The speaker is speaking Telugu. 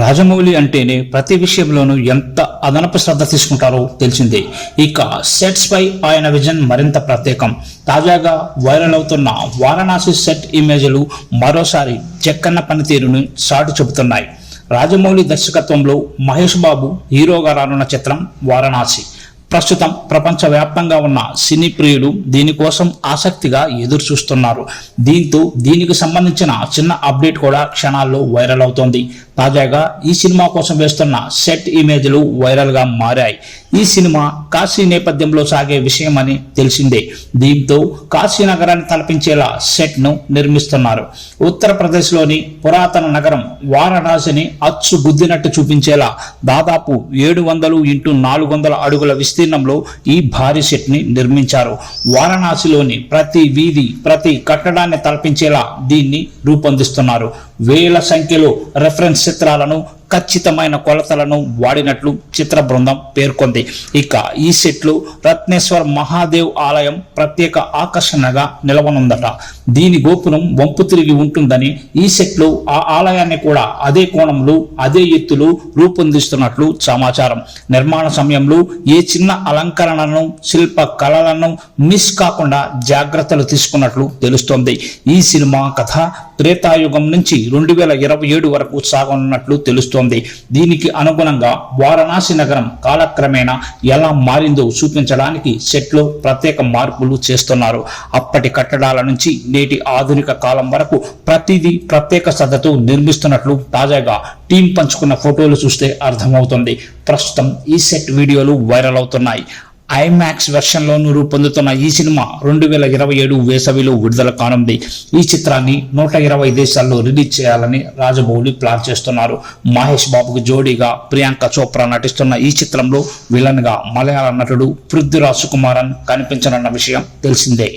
రాజమౌళి అంటేనే ప్రతి విషయంలోనూ ఎంత అదనపు శ్రద్ధ తీసుకుంటారో తెలిసిందే. ఇక సెట్స్ పై ఆయన విజన్ మరింత ప్రత్యేకం. తాజాగా వైరల్ అవుతున్న వారణాసి సెట్ ఇమేజ్లు మరోసారి జక్కన్న పనితీరును చాటి చెబుతున్నాయి. రాజమౌళి దర్శకత్వంలో మహేష్ బాబు హీరోగా రానున్న చిత్రం వారణాసి. ప్రస్తుతం ప్రపంచవ్యాప్తంగా ఉన్న సినీ ప్రియులు దీనికోసం ఆసక్తిగా ఎదురు చూస్తున్నారు. దీంతో దీనికి సంబంధించిన చిన్న అప్డేట్ కూడా క్షణాల్లో వైరల్ అవుతోంది. తాజాగా ఈ సినిమా కోసం వేస్తున్న సెట్ ఇమేజ్లు వైరల్గా మారాయి. ఈ సినిమా కాశీ నేపథ్యంలో సాగే విషయమని తెలిసిందే. దీంతో కాశీ నగరాన్ని తలపించేలా సెట్ను నిర్మిస్తున్నారు. ఉత్తరప్రదేశ్లోని పురాతన నగరం వారణాసిని అచ్చు గుద్దినట్టు చూపించేలా దాదాపు 700 x 400 అడుగుల విస్తీర్ణంలో ఈ భారీ సెట్ని నిర్మించారు. వారణాసిలోని ప్రతి వీధి, ప్రతి కట్టడాన్ని తలపించేలా దీన్ని రూపొందిస్తున్నారు. వేల సంఖ్యలో రెఫరెన్స్ చిత్రాలను, ఖచ్చితమైన కొలతలను వాడినట్లు చిత్ర బృందం పేర్కొంది. ఇక ఈ సెట్లో రత్నేశ్వర్ మహాదేవ్ ఆలయం ప్రత్యేక ఆకర్షణగా నిలవనుందట. దీని గోపురం వంపు తిరిగి ఉంటుందని, ఈ సెట్లో ఆ ఆలయాన్ని కూడా అదే కోణంలో, అదే ఎత్తులో రూపొందిస్తున్నట్లు సమాచారం. నిర్మాణ సమయంలో ఏ చిన్న అలంకరణను, శిల్ప కళలను మిస్ కాకుండా జాగ్రత్తలు తీసుకున్నట్లు తెలుస్తోంది. ఈ సినిమా కథ త్రేతాయుగం నుంచి 2027 వరకు సాగనున్నట్లు తెలుస్తోంది. దీనికి అనుగుణంగా వారణాసి నగరం కాలక్రమేణా ఎలా మారిందో చూపించడానికి సెట్లో ప్రత్యేక మార్పులు చేస్తున్నారు. అప్పటి కట్టడాల నుంచి నేటి ఆధునిక కాలం వరకు ప్రతిదీ ప్రత్యేక శ్రద్ధతో నిర్మిస్తున్నట్లు తాజాగా టీం పంచుకున్న ఫోటోలు చూస్తే అర్థమవుతుంది. ప్రస్తుతం ఈ సెట్ వీడియోలు వైరల్ అవుతున్నాయి. ఐమాక్స్ వెర్షన్లోనూ రూపొందుతున్న ఈ సినిమా 2027 వేసవిలో విడుదల కానుంది. ఈ చిత్రాన్ని 120 దేశాల్లో రిలీజ్ చేయాలని రాజమౌళి ప్లాన్ చేస్తున్నారు. మహేష్ బాబుకు జోడీగా ప్రియాంక చోప్రా నటిస్తున్న ఈ చిత్రంలో విలన్ గా మలయాళ నటుడు పృథ్వీరాజ్ సుకుమారన్ కనిపించనున్న విషయం తెలిసిందే.